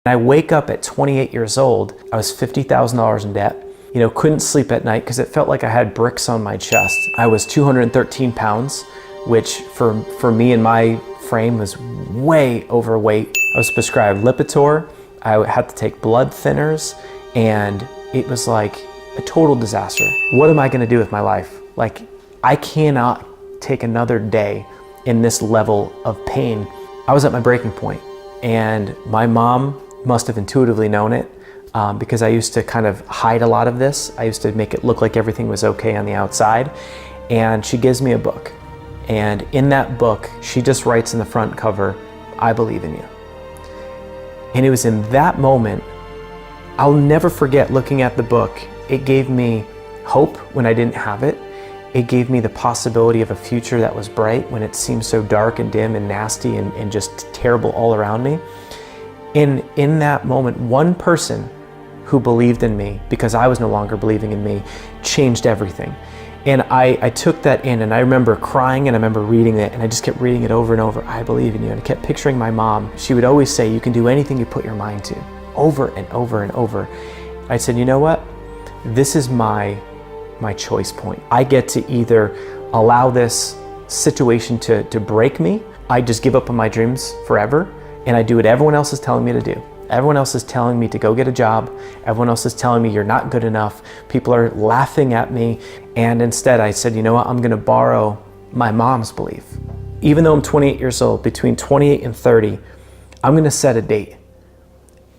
I wake up at 28 years old, I was $50,000 in debt. Couldn't sleep at night because it felt like I had bricks on my chest. I was 213 pounds, which for me and my frame was way overweight. I was prescribed Lipitor. I had to take blood thinners, and it was like a total disaster. What am I gonna do with my life? Like, I cannot take another day in this level of pain. I was at my breaking point, and my mom must have intuitively known it because I used to kind of hide a lot of this. I used to make it look like everything was okay on the outside. And she gives me a book. And in that book, she just writes in the front cover, "I believe in you." And it was in that moment, I'll never forget looking at the book. It gave me hope when I didn't have it. It gave me the possibility of a future that was bright when it seemed so dark and dim and nasty and just terrible all around me. And in that moment, one person who believed in me, because I was no longer believing in me, changed everything. And I took that in, and I remember crying, and I remember reading it, and I just kept reading it over and over. "I believe in you." And I kept picturing my mom. She would always say, "You can do anything you put your mind to," over and over and over. I said, you know what? This is my choice point. I get to either allow this situation to break me. I just give up on my dreams forever, and I do what everyone else is telling me to do. Everyone else is telling me to go get a job. Everyone else is telling me you're not good enough. People are laughing at me. And instead I said, you know what? I'm gonna borrow my mom's belief. Even though I'm 28 years old, between 28 and 30, I'm gonna set a date.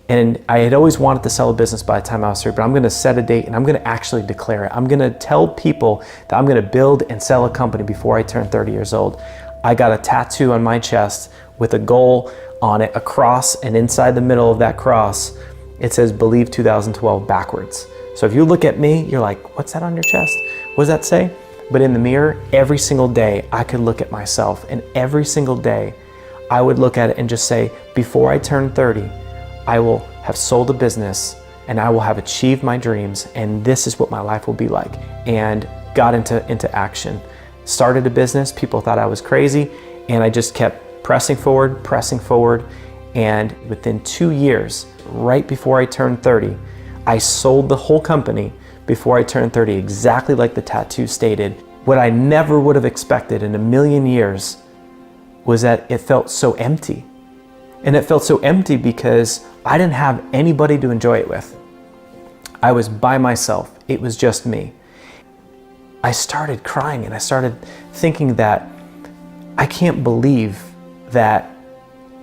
And I had always wanted to sell a business by the time I was 30, but I'm gonna set a date and I'm gonna actually declare it. I'm gonna tell people that I'm gonna build and sell a company before I turn 30 years old. I got a tattoo on my chest with a goal on it, a cross, and inside the middle of that cross, it says "Believe 2012" backwards. So if you look at me, you're like, what's that on your chest? What does that say? But in the mirror, every single day, I could look at myself, and every single day, I would look at it and just say, before I turn 30, I will have sold a business, and I will have achieved my dreams, and this is what my life will be like. And got into action. Started a business, people thought I was crazy, and I just kept pressing forward, and within 2 years, right before I turned 30, I sold the whole company before I turned 30, exactly like the tattoo stated. What I never would have expected in a million years was that it felt so empty. And it felt so empty because I didn't have anybody to enjoy it with. I was by myself. It was just me. I started crying, and I started thinking that I can't believe that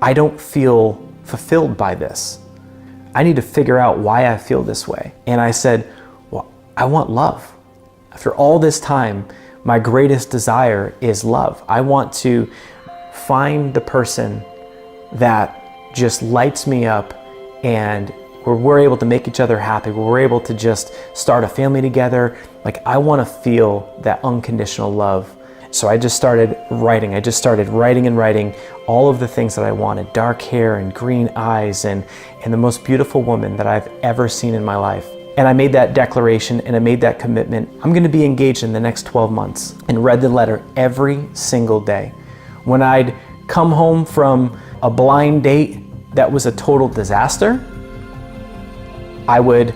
I don't feel fulfilled by this. I need to figure out why I feel this way. And I said, well, I want love. After all this time, my greatest desire is love. I want to find the person that just lights me up, and where we're able to make each other happy, where we're able to just start a family together. Like, I want to feel that unconditional love. So I just started writing. I just started writing and writing all of the things that I wanted. Dark hair and green eyes and the most beautiful woman that I've ever seen in my life. And I made that declaration, and I made that commitment. I'm gonna be engaged in the next 12 months, and read the letter every single day. When I'd come home from a blind date that was a total disaster, I would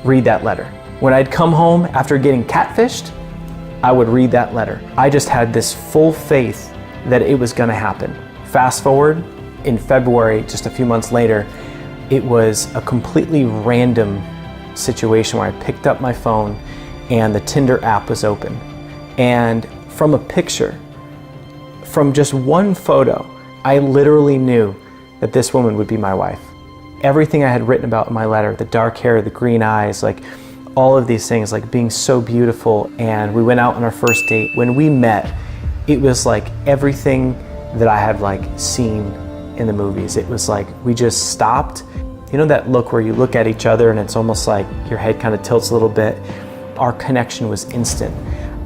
read that letter. When I'd come home after getting catfished, I would read that letter. I just had this full faith that it was gonna happen. Fast forward, in February, just a few months later, it was a completely random situation where I picked up my phone and the Tinder app was open. And from a picture, from just one photo, I literally knew that this woman would be my wife. Everything I had written about in my letter, the dark hair, the green eyes, like all of these things, like being so beautiful. And we went out on our first date. When we met, it was like everything that I had like seen in the movies. It was like we just stopped. You know that look where you look at each other and it's almost like your head kind of tilts a little bit? Our connection was instant.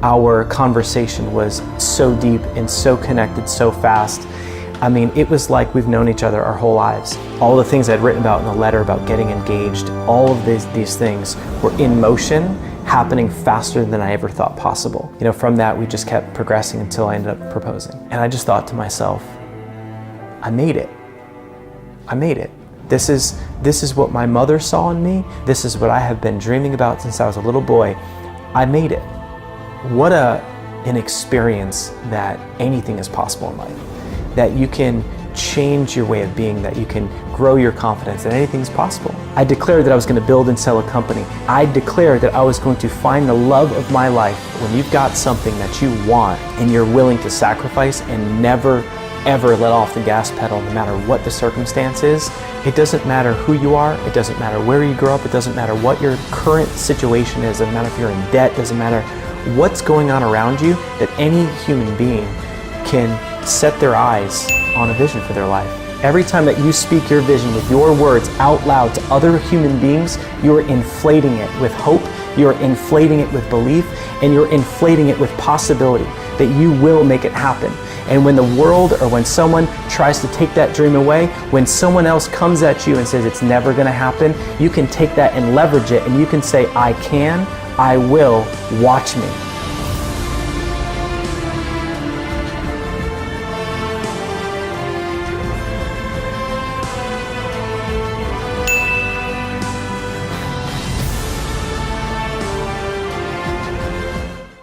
Our conversation was so deep and so connected so fast. I mean, it was like we've known each other our whole lives. All the things I'd written about in the letter about getting engaged, all of these things were in motion, happening faster than I ever thought possible. You know, from that, we just kept progressing until I ended up proposing. And I just thought to myself, I made it. I made it. This is what my mother saw in me. This is what I have been dreaming about since I was a little boy. I made it. What an experience that anything is possible in life. That you can change your way of being, that you can grow your confidence, that anything's possible. I declared that I was going to build and sell a company. I declared that I was going to find the love of my life. When you've got something that you want and you're willing to sacrifice and never ever let off the gas pedal no matter what the circumstance is, it doesn't matter who you are, it doesn't matter where you grew up, it doesn't matter what your current situation is, it doesn't matter if you're in debt, it doesn't matter what's going on around you, that any human being can set their eyes on a vision for their life. Every time that you speak your vision with your words out loud to other human beings, you're inflating it with hope, you're inflating it with belief, and you're inflating it with possibility that you will make it happen. And when the world or when someone tries to take that dream away, when someone else comes at you and says it's never going to happen, you can take that and leverage it, and you can say, I can, I will, watch me.